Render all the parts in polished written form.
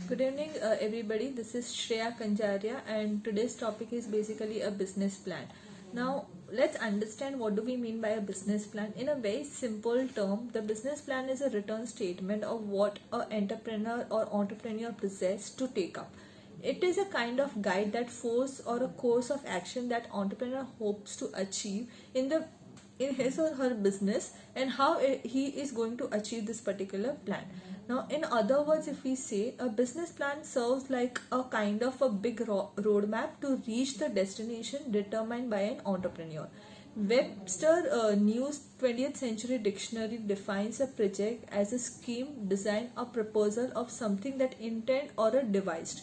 Good evening, everybody. This is Shreya Kanjariya, and today's topic is basically a business plan. Now, let's understand what do we mean by a business plan. In a very simple term, the business plan is a written statement of what an entrepreneur or entrepreneur possess to take up. It is a kind of guide that force or a course of action that entrepreneur hopes to achieve in his or her business, and how he is going to achieve this particular plan. Now, in other words, if we say a business plan serves like a kind of a big roadmap to reach the destination determined by an entrepreneur. Webster News 20th Century Dictionary defines a project as a scheme, design, or proposal of something that intent or a devised.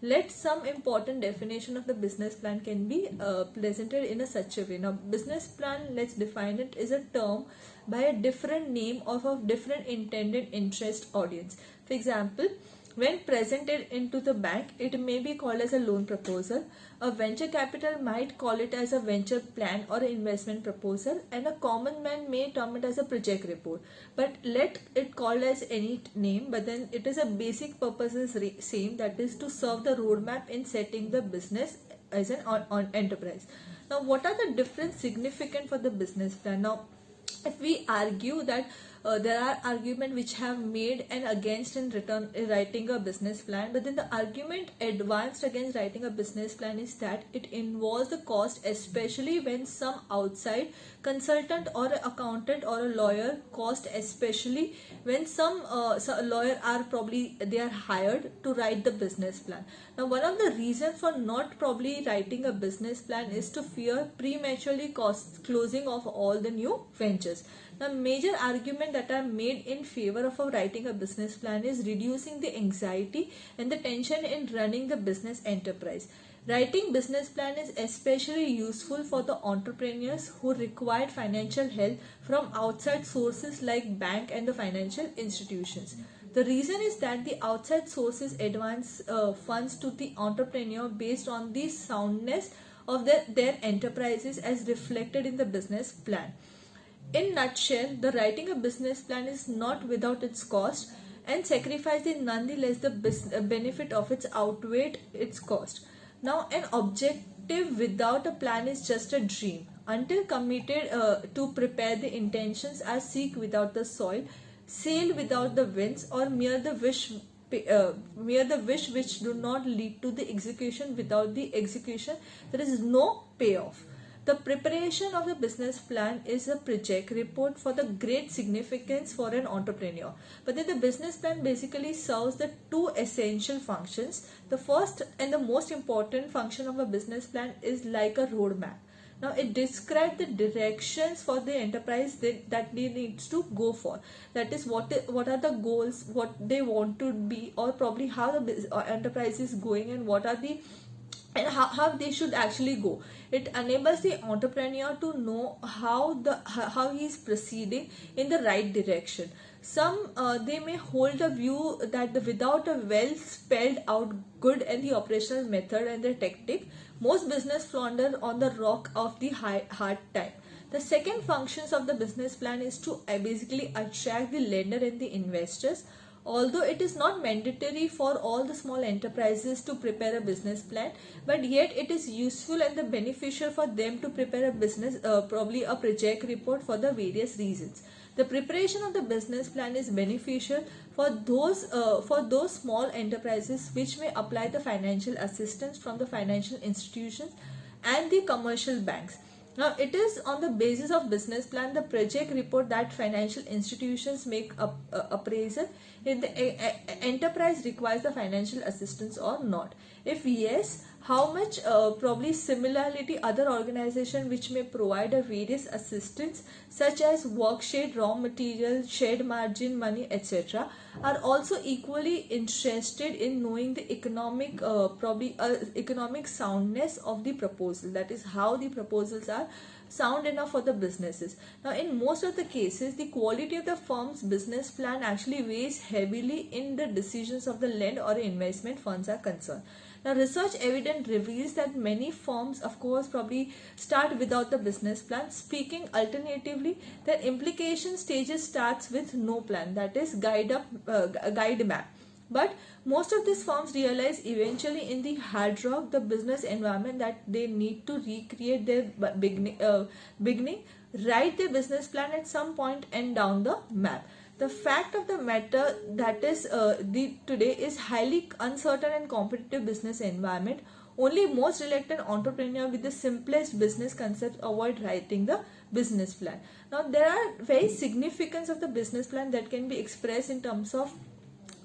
Let some important definition of the business plan can be presented in a such a way. Now, business plan, let's define it, is a term by a different name of a different intended interest audience. For example, when presented into the bank, it may be called as a loan proposal. A venture capital might call it as a venture plan or an investment proposal, and a common man may term it as a project report. But let it called as any name, but then it is a basic purpose is same, that is to serve the roadmap in setting the business as an on enterprise. Now, what are the different significant for the business plan? Now, if we argue that there are arguments which have made and against in return writing a business plan, but then the argument advanced against writing a business plan is that it involves the cost, especially when some outside consultant or an accountant or a lawyer cost, especially when some lawyer are probably they are hired to write the business plan. Now, one of the reasons for not probably writing a business plan is to fear prematurely closing of all the new ventures. The major argument that are made in favor of writing a business plan is reducing the anxiety and the tension in running the business enterprise. Writing business plan is especially useful for the entrepreneurs who require financial help from outside sources like bank and the financial institutions. The reason is that the outside sources advance funds to the entrepreneur based on the soundness of their enterprises as reflected in the business plan. In nutshell, the writing a business plan is not without its cost, and sacrificing nonetheless the benefit of its outweigh its cost. Now, an objective without a plan is just a dream. Until committed to prepare the intentions as seek without the soil, sail without the winds, or mere the wish which do not lead to the execution. Without the execution, there is no payoff. The preparation of the business plan is a project report for the great significance for an entrepreneur. But then the business plan basically serves the two essential functions. The first and the most important function of a business plan is like a roadmap. Now, it describes the directions for the enterprise that they needs to go for. That is, what are the goals, what they want to be, or probably how the enterprise is going, and what are the and how they should actually go. It enables the entrepreneur to know how he is proceeding in the right direction. Some they may hold a view that without a well spelled out good and the operational method and the tactic, most business flounder on the rock of the hard time. The second functions of the business plan is to basically attract the lender and the investors. Although it is not mandatory for all the small enterprises to prepare a business plan, but yet it is useful and the beneficial for them to prepare a business, probably a project report, for the various reasons. The preparation of the business plan is beneficial for those small enterprises which may apply the financial assistance from the financial institutions and the commercial banks. Now, it is on the basis of business plan, the project report, that financial institutions make appraisal if the enterprise requires the financial assistance or not. If yes, how much probably similarity other organization which may provide a various assistance such as work share, raw material, shared margin, money, etc. are also equally interested in knowing the economic soundness of the proposal. That is, how the proposals are sound enough for the businesses. Now, in most of the cases, the quality of the firm's business plan actually weighs heavily in the decisions of the lend or investment funds are concerned. Now, research evidence reveals that many firms, of course, probably start without the business plan. Speaking alternatively, the implication stages starts with no plan, that is guide map. But most of these firms realize eventually in the hard rock, the business environment, that they need to recreate their beginning, write their business plan at some point and down the map. The fact of the matter that is today is highly uncertain and competitive business environment. Only most reluctant entrepreneur with the simplest business concept avoid writing the business plan. Now there are very significance of the business plan that can be expressed in terms of,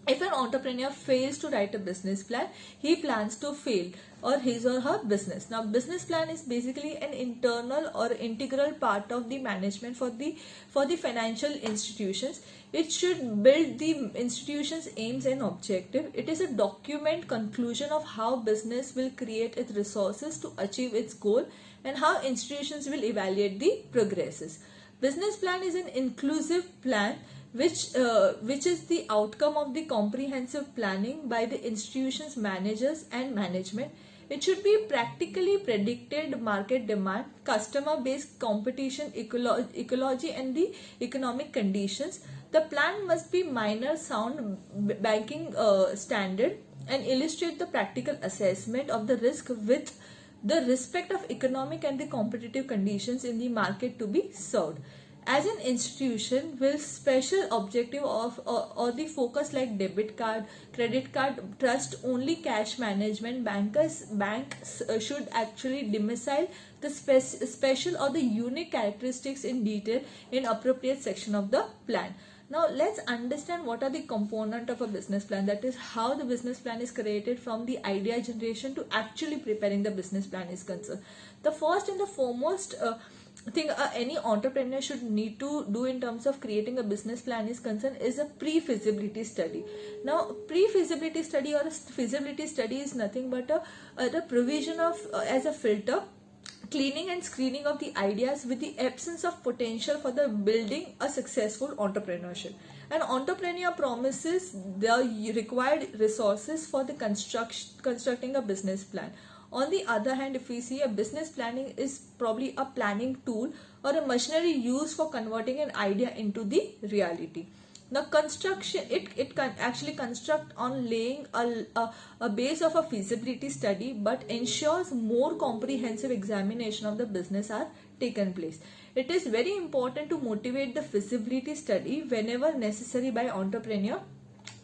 if an entrepreneur fails to write a business plan, he plans to fail or his or her business. Now business plan is basically an internal or integral part of the management for the financial institutions. It should build the institution's aims and objective. It is a document conclusion of how business will create its resources to achieve its goal and how institutions will evaluate the progresses. Business plan is an inclusive plan which is the outcome of the comprehensive planning by the institution's managers and management. It should be practically predicted market demand, customer-based competition, ecology and the economic conditions. The plan must be minor sound banking standard and illustrate the practical assessment of the risk with the respect of economic and the competitive conditions in the market to be served. As an institution with special objective of or the focus like debit card, credit card, trust only cash management, banks should actually domicile the special or the unique characteristics in detail in appropriate section of the plan. Now let's understand what are the component of a business plan, that is how the business plan is created from the idea generation to actually preparing the business plan is concerned. The first and the foremost thing any entrepreneur should need to do in terms of creating a business plan is concerned is a pre-feasibility study. Now pre-feasibility study or a feasibility study is nothing but the provision of as a filter, cleaning and screening of the ideas with the absence of potential for the building a successful entrepreneurship. An entrepreneur promises the required resources for the constructing a business plan. On the other hand, if we see, a business planning is probably a planning tool or a machinery used for converting an idea into the reality. Now construction, it can actually construct on laying a base of a feasibility study, but ensures more comprehensive examination of the business are taken place. It is very important to motivate the feasibility study whenever necessary by entrepreneur,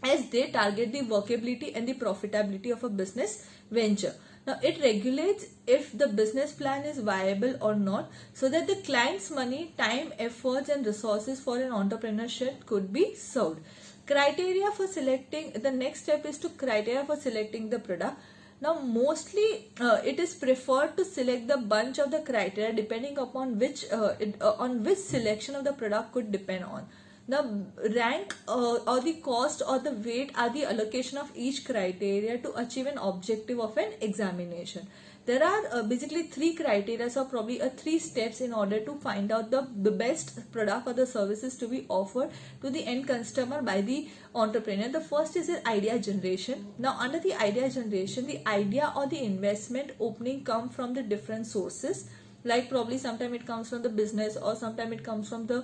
as they target the workability and the profitability of a business venture. Now it regulates if the business plan is viable or not, so that the client's money, time, efforts and resources for an entrepreneurship could be served. Criteria for selecting, the next step is to criteria for selecting the product. Now mostly it is preferred to select the bunch of the criteria depending upon which selection of the product could depend on. The rank or the cost or the weight are the allocation of each criteria to achieve an objective of an examination. There are basically three criteria or probably three steps in order to find out the best product or the services to be offered to the end customer by the entrepreneur. The first is the idea generation. Now under the idea generation, the idea or the investment opening come from the different sources. Like probably sometime it comes from the business, or sometime it comes from the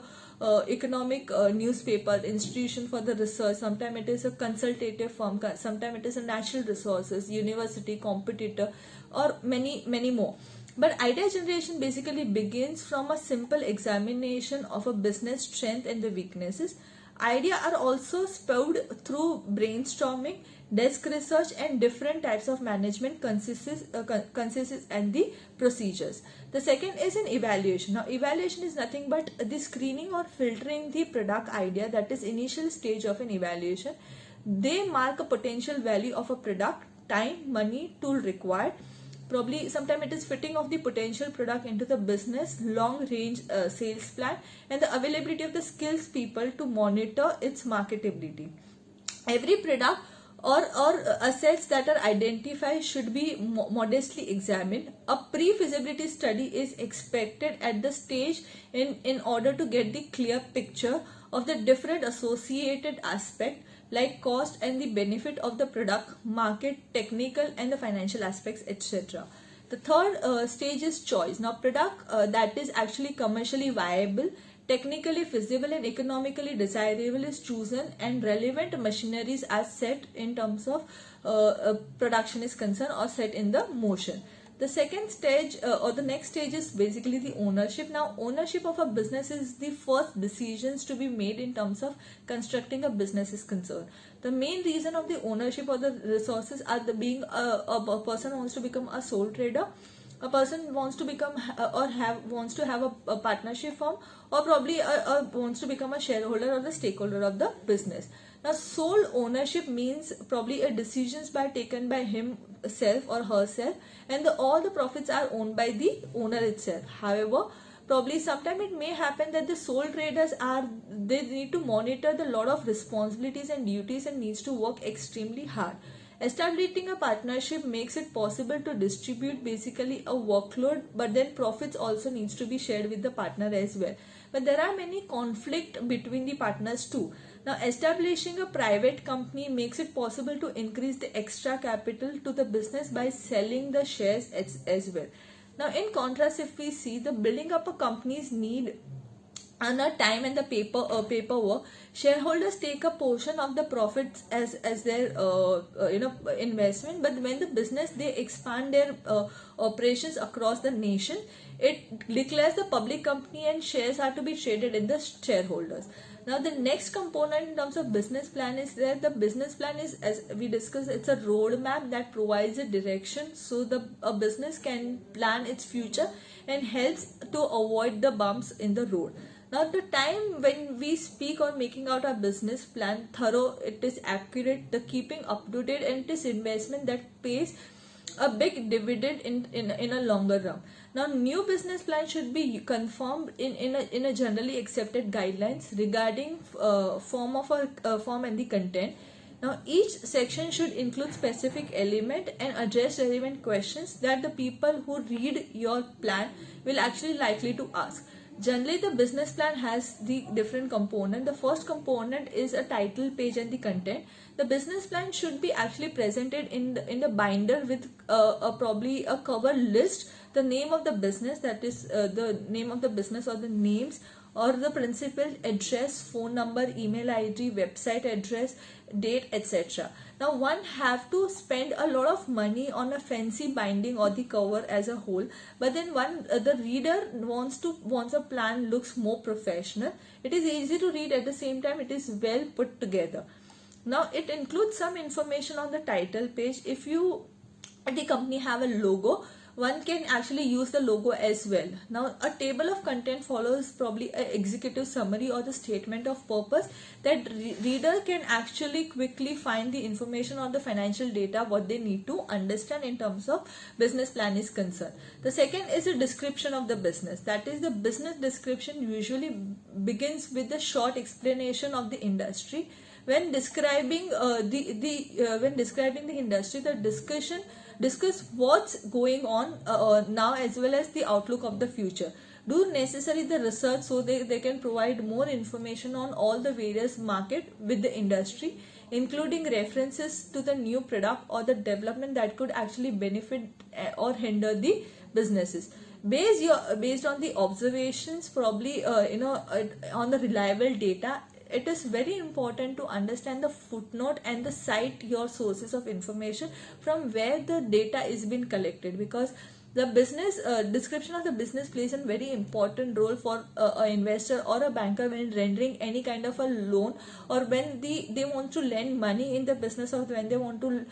economic newspaper, institution for the research, sometime it is a consultative firm, sometime it is a natural resources, university, competitor, or many more. But idea generation basically begins from a simple examination of a business strength and the weaknesses. Ideas are also spurred through brainstorming, desk research and different types of management consists and the procedures. The second is an evaluation. Now evaluation is nothing but the screening or filtering the product idea, that is initial stage of an evaluation. They mark a potential value of a product, time, money, tool required. Probably sometime it is fitting of the potential product into the business long range sales plan and the availability of the skills people to monitor its marketability. Every product or assets that are identified should be modestly examined. A pre-feasibility study is expected at the stage in order to get the clear picture of the different associated aspects like cost and the benefit of the product, market, technical and the financial aspects, etc. The third stage is choice. Now product that is actually commercially viable, technically feasible and economically desirable is chosen, and relevant machineries are set in terms of production is concerned or set in the motion. The second stage or the next stage is basically the ownership. Now, ownership of a business is the first decisions to be made in terms of constructing a business is concerned. The main reason of the ownership of the resources are the being a person wants to become a sole trader, a person wants to become wants to have a partnership firm, or probably wants to become a shareholder or the stakeholder of the business. Now, sole ownership means probably a decisions taken by himself or herself, and all the profits are owned by the owner itself. However, probably sometime it may happen that the sole traders they need to monitor the lot of responsibilities and duties and needs to work extremely hard. Establishing a partnership makes it possible to distribute basically a workload, but then profits also needs to be shared with the partner as well. But there are many conflict between the partners too. Now, establishing a private company makes it possible to increase the extra capital to the business by selling the shares as well. Now, in contrast, if we see the building up a company's need and the time and the paperwork, shareholders take a portion of the profits as their investment. But when the business they expand their operations across the nation, it declares the public company and shares are to be traded in the shareholders. Now, the next component in terms of business plan is that the business plan is, as we discussed, it's a roadmap that provides a direction so a business can plan its future and helps to avoid the bumps in the road. Now, the time when we speak on making out a business plan, thorough, it is accurate, the keeping up to date, and it is investment that pays a big dividend in a longer run. Now, new business plan should be confirmed in a generally accepted guidelines regarding form and the content. Now, each section should include specific element and address relevant questions that the people who read your plan will actually likely to ask. Generally, the business plan has the different component. The first component is a title page and the content. The business plan should be actually presented in the binder with probably a cover list, the name of the business, that is the name of the business or the names or the principal, address, phone number, email ID, website address, date, etc. Now, one have to spend a lot of money on a fancy binding or the cover as a whole, but then the reader wants a plan looks more professional. It is easy to read, at the same time it is well put together. Now, it includes some information on the title page. If the company have a logo, one can actually use the logo as well. Now, a table of content follows probably an executive summary or the statement of purpose that reader can actually quickly find the information on the financial data what they need to understand in terms of business plan is concerned. The second is a description of the business. That is, the business description usually begins with a short explanation of the industry. When describing the industry, the discuss what's going on now as well as the outlook of the future. Do necessary the research so they can provide more information on all the various market with the industry, including references to the new product or the development that could actually benefit or hinder the businesses. Based on the observations, probably on the reliable data, it is very important to understand the footnote and the cite your sources of information from where the data is being collected, because the business description of the business plays a very important role for an investor or a banker when rendering any kind of a loan, or when they want to lend money in the business, or when they want to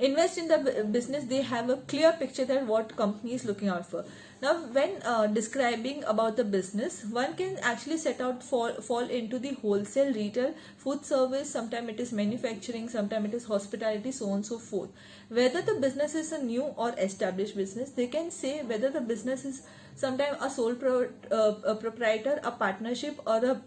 invest in the business, they have a clear picture that what company is looking out for. Now, when describing about the business, one can actually set out fall into the wholesale, retail, food service, sometimes it is manufacturing, sometimes it is hospitality, so on and so forth. Whether the business is a new or established business, they can say whether the business is sometimes a sole proprietor, a partnership, or a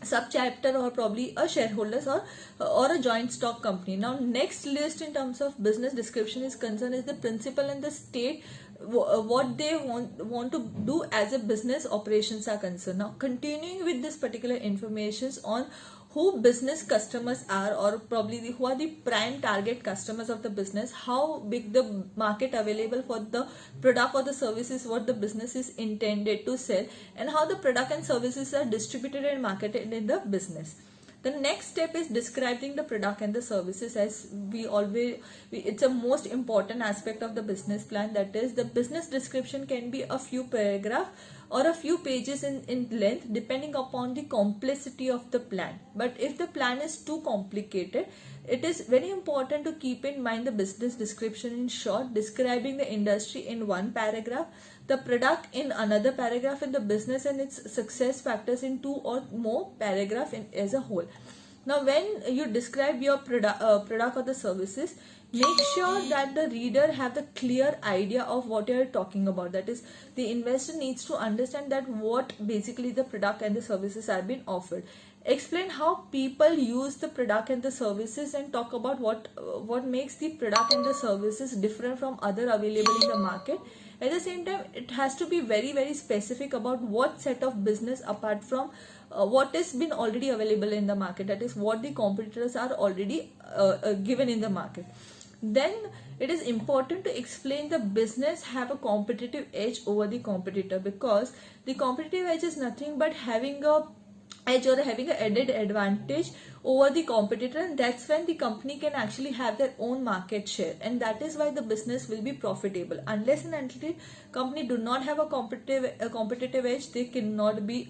subchapter, or probably a shareholders or a joint stock company. Now, next list in terms of business description is concerned is the principal and the state what they want to do as a business operations are concerned. Now, continuing with this particular information on who business customers are, or probably who are the prime target customers of the business, how big the market available for the product or the services what the business is intended to sell, and how the product and services are distributed and marketed in the business. The next step is describing the product and the services. As it's a most important aspect of the business plan. That is, the business description can be a few paragraph or a few pages in length, depending upon the complexity of the plan. But if the plan is too complicated, it is very important to keep in mind the business description in short, describing the industry in one paragraph, the product in another paragraph, and the business and its success factors in two or more paragraph as a whole. Now, when you describe your product or the services, make sure that the reader have the clear idea of what you are talking about. That is, the investor needs to understand that what basically the product and the services are being offered. Explain how people use the product and the services, and talk about what makes the product and the services different from other available in the market. At the same time, it has to be very, very specific about what set of business apart from what has been already available in the market. That is, what the competitors are already given in the market. Then it is important to explain the business have a competitive edge over the competitor, because the competitive edge is nothing but having a edge or having an added advantage over the competitor, and that's when the company can actually have their own market share, and that is why the business will be profitable. Unless and until company do not have a competitive edge, they cannot be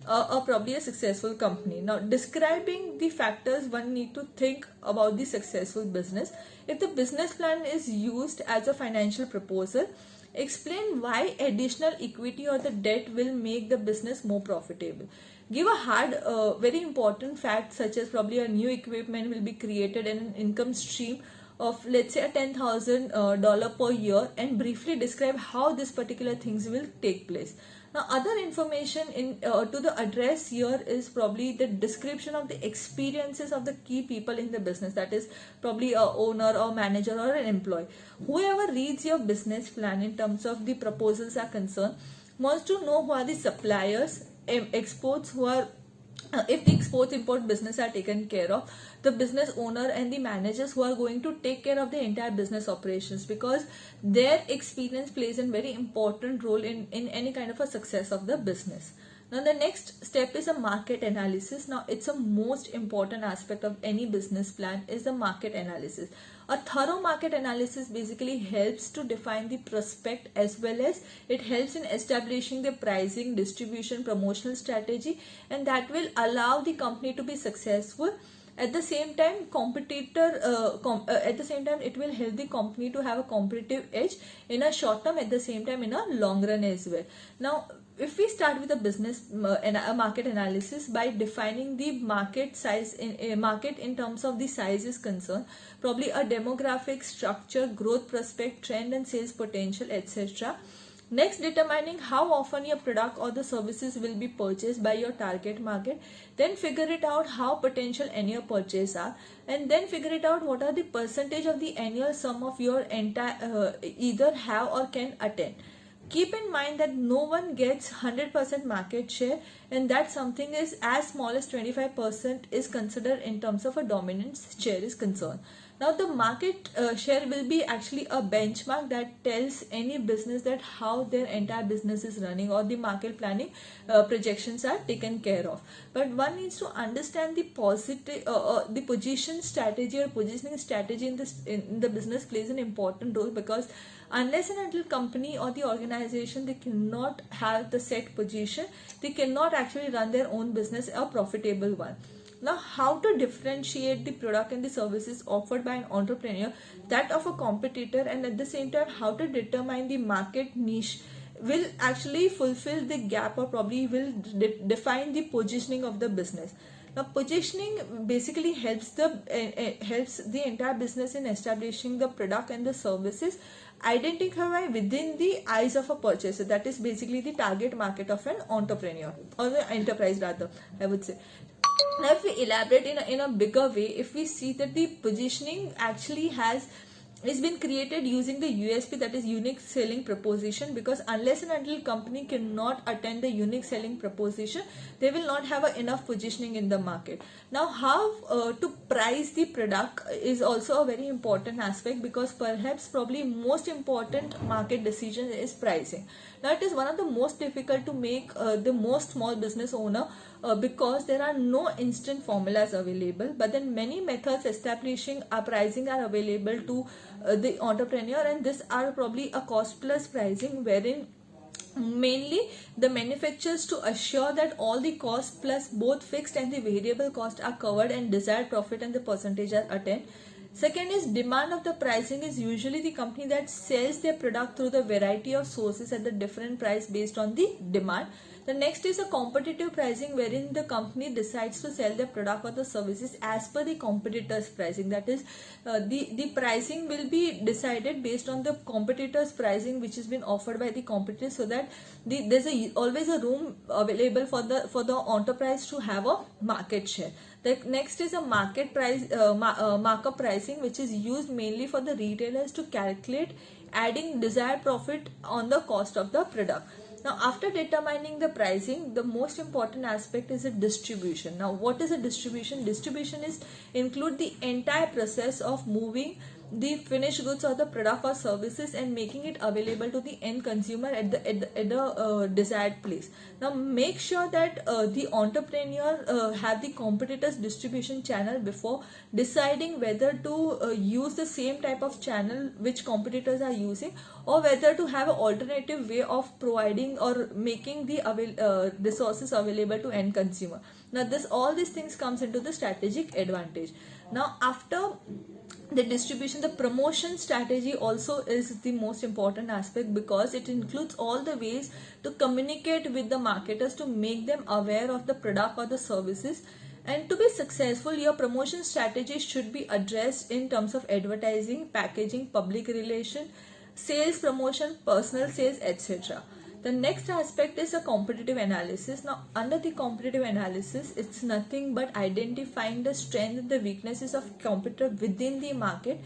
probably a successful company. Now, describing the factors one need to think about the successful business. If the business plan is used as a financial proposal, explain why additional equity or the debt will make the business more profitable. Give a hard, very important fact, such as probably a new equipment will be created and an income stream of, let's say, a $10,000 per year, and briefly describe how this particular things will take place. Now, other information to the address here is probably the description of the experiences of the key people in the business. That is probably a owner or manager or an employee. Whoever reads your business plan in terms of the proposals are concerned wants to know who are the suppliers, exports, who are if the export import business are taken care of, the business owner and the managers who are going to take care of the entire business operations, because their experience plays a very important role in any kind of a success of the business. Now, the next step is a market analysis. Now, it's a most important aspect of any business plan is the market analysis. A thorough market analysis basically helps to define the prospect, as well as it helps in establishing the pricing, distribution, promotional strategy, and that will allow the company to be successful. At the same time, it will help the company to have a competitive edge in a short term, at the same time in a long run as well. Now, if we start with a market analysis by defining the market size market in terms of the size is concerned, probably a demographic, structure, growth prospect, trend and sales potential, etc. Next, determining how often your product or the services will be purchased by your target market. Then figure it out how potential annual purchase are, and then figure it out what are the percentage of the annual sum of your entire either have or can attain. Keep in mind that no one gets 100% market share, and that something is as small as 25% is considered in terms of a dominant share is concerned. Now, the market share will be actually a benchmark that tells any business that how their entire business is running, or the market planning projections are taken care of. But one needs to understand the the positioning strategy in the business plays an important role, because unless and until company or the organization they cannot have the set position, they cannot actually run their own business a profitable one. Now, how to differentiate the product and the services offered by an entrepreneur that of a competitor, and at the same time how to determine the market niche will actually fulfill the gap, or probably will define the positioning of the business. Now, positioning basically helps the entire business in establishing the product and the services identify within the eyes of a purchaser. That is basically the target market of an entrepreneur, or the enterprise rather, I would say. Now, if we elaborate in a bigger way, if we see that the positioning actually has it's been created using the USP, that is unique selling proposition, because unless and until company cannot attain the unique selling proposition, they will not have enough positioning in the market. Now how to price the product is also a very important aspect, because perhaps probably most important market decision is pricing. Now it is one of the most difficult to make the most small business owner, because there are no instant formulas available, but then many methods establishing a pricing are available to the entrepreneur, and these are probably a cost plus pricing, wherein mainly the manufacturers to assure that all the costs plus both fixed and the variable costs are covered and desired profit and the percentage are attained. Second is demand of the pricing is usually the company that sells their product through the variety of sources at the different price based on the demand. The next is a competitive pricing, wherein the company decides to sell their product or the services as per the competitor's pricing. That is, the pricing will be decided based on the competitor's pricing which has been offered by the competitors, so that there's always a room available for the enterprise to have a market share. The next is a market price markup pricing, which is used mainly for the retailers to calculate adding desired profit on the cost of the product. Now after determining the pricing, the most important aspect is the distribution. Now what is a distribution? Distribution is include the entire process of moving the finished goods or the product or services and making it available to the end consumer at the desired place. Now make sure that the entrepreneur have the competitors distribution channel before deciding whether to use the same type of channel which competitors are using, or whether to have an alternative way of providing or making the resources available to end consumer. Now all these things comes into the strategic advantage. Now after the distribution, the promotion strategy also is the most important aspect, because it includes all the ways to communicate with the marketers to make them aware of the product or the services. And to be successful, your promotion strategy should be addressed in terms of advertising, packaging, public relation, sales promotion, personal sales, etc. The next aspect is a competitive analysis. Now under the competitive analysis, it's nothing but identifying the strength and the weaknesses of competitor within the market,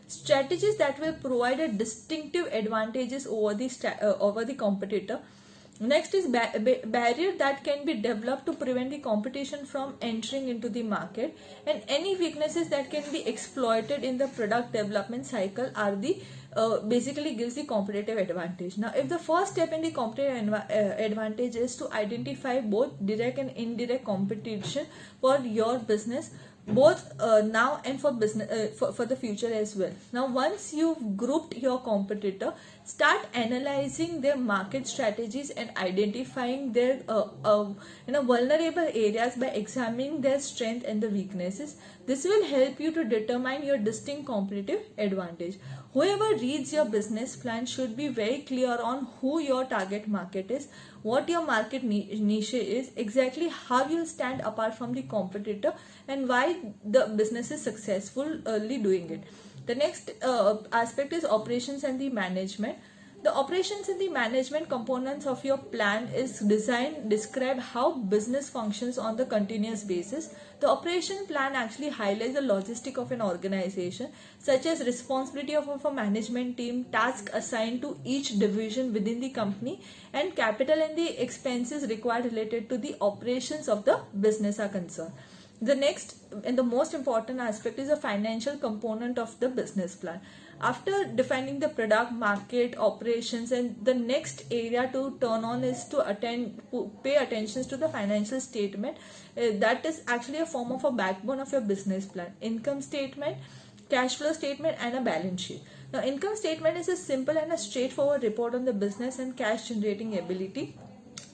strategies that will provide a distinctive advantages over the competitor. Next is barrier that can be developed to prevent the competition from entering into the market, and any weaknesses that can be exploited in the product development cycle are the basically gives the competitive advantage. Now if the first step in the competitive advantage is to identify both direct and indirect competition for your business, both now and for business for the future as well. Now once you've grouped your competitor, start analyzing their market strategies and identifying their vulnerable areas by examining their strength and the weaknesses. This will help you to determine your distinct competitive advantage. Whoever reads your business plan should be very clear on who your target market is, what your market niche is, exactly how you'll stand apart from the competitor, and why the business is successfully doing it. The next aspect is operations and the management. The operations and the management components of your plan is describe how business functions on the continuous basis. The operation plan actually highlights the logistic of an organization, such as responsibility of a management team, tasks assigned to each division within the company, and capital and the expenses required related to the operations of the business are concerned. The next and the most important aspect is a financial component of the business plan. After defining the product, market, operations, and the next area to turn on is to pay attention to the financial statement. That is actually a form of a backbone of your business plan. Income statement, cash flow statement, and a balance sheet. Now, income statement is a simple and a straightforward report on the business and cash generating ability.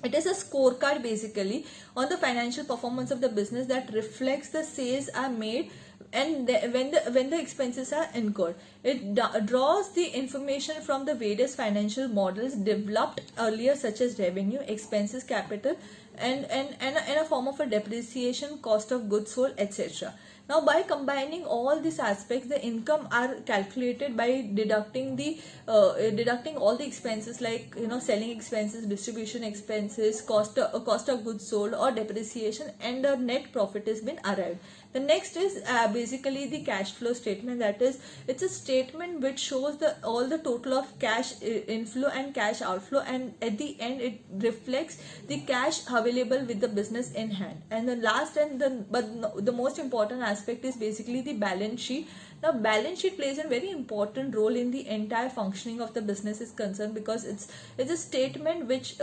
It is a scorecard basically on the financial performance of the business that reflects the sales are made and when the expenses are incurred. It draws the information from the various financial models developed earlier, such as revenue, expenses, capital, and a form of a depreciation, cost of goods sold, etc. Now by combining all these aspects, the income are calculated by deducting all the expenses like selling expenses, distribution expenses, cost of goods sold or depreciation, and the net profit has been arrived. The next is basically the cash flow statement. That is, it's a statement which shows all the total of cash inflow and cash outflow, and at the end it reflects the cash available with the business in hand. And the last and the most important aspect is basically the balance sheet. Now, balance sheet plays a very important role in the entire functioning of the business is concerned, because it's a statement which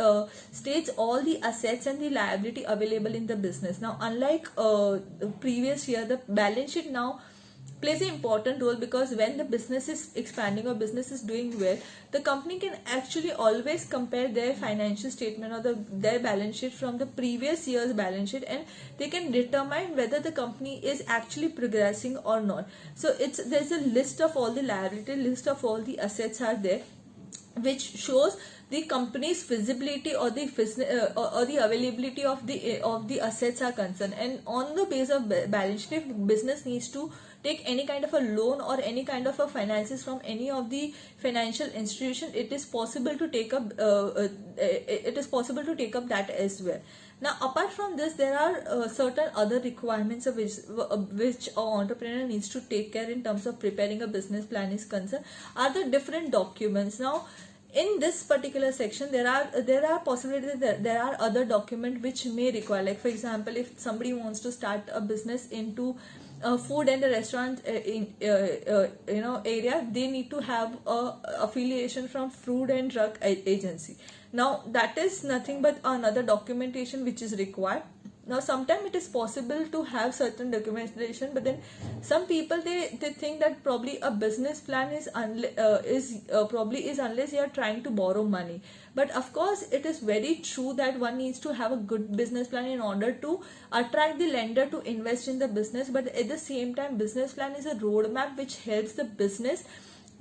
states all the assets and the liability available in the business. Now, unlike previous year, the balance sheet now plays an important role, because when the business is expanding or business is doing well, the company can actually always compare their financial statement or their balance sheet from the previous year's balance sheet, and they can determine whether the company is actually progressing or not. So there's a list of all the liability, list of all the assets are there, which shows the company's feasibility or the or the availability of the assets are concerned. And on the base of balance sheet, if business needs to take any kind of a loan or any kind of a finances from any of the financial institution, it is possible to take up that as well. Now, apart from this, there are certain other requirements of which an entrepreneur needs to take care in terms of preparing a business plan is concerned, are the different documents. Now, in this particular section, there are possibilities that there are other documents which may require, like for example, if somebody wants to start a business into food and the restaurant area, they need to have a affiliation from Food and Drug Agency. Now, that is nothing but another documentation which is required. Now, sometimes it is possible to have certain documentation, but then some people they think that probably a business plan is unless you are trying to borrow money. But of course, it is very true that one needs to have a good business plan in order to attract the lender to invest in the business. But at the same time, business plan is a roadmap which helps the business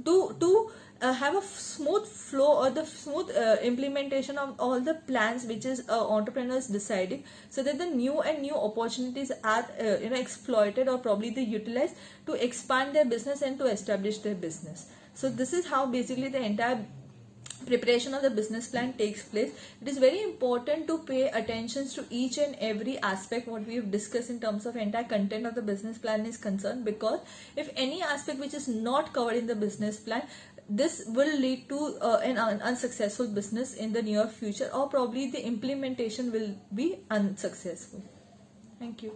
to have a smooth flow or the smooth implementation of all the plans which is entrepreneurs deciding, so that the new opportunities are exploited or probably they utilized to expand their business and to establish their business. So this is how basically the entire preparation of the business plan takes place. It is very important to pay attention to each and every aspect what we have discussed in terms of entire content of the business plan is concerned, because if any aspect which is not covered in the business plan, this will lead to an unsuccessful business in the near future, or probably the implementation will be unsuccessful. Thank you.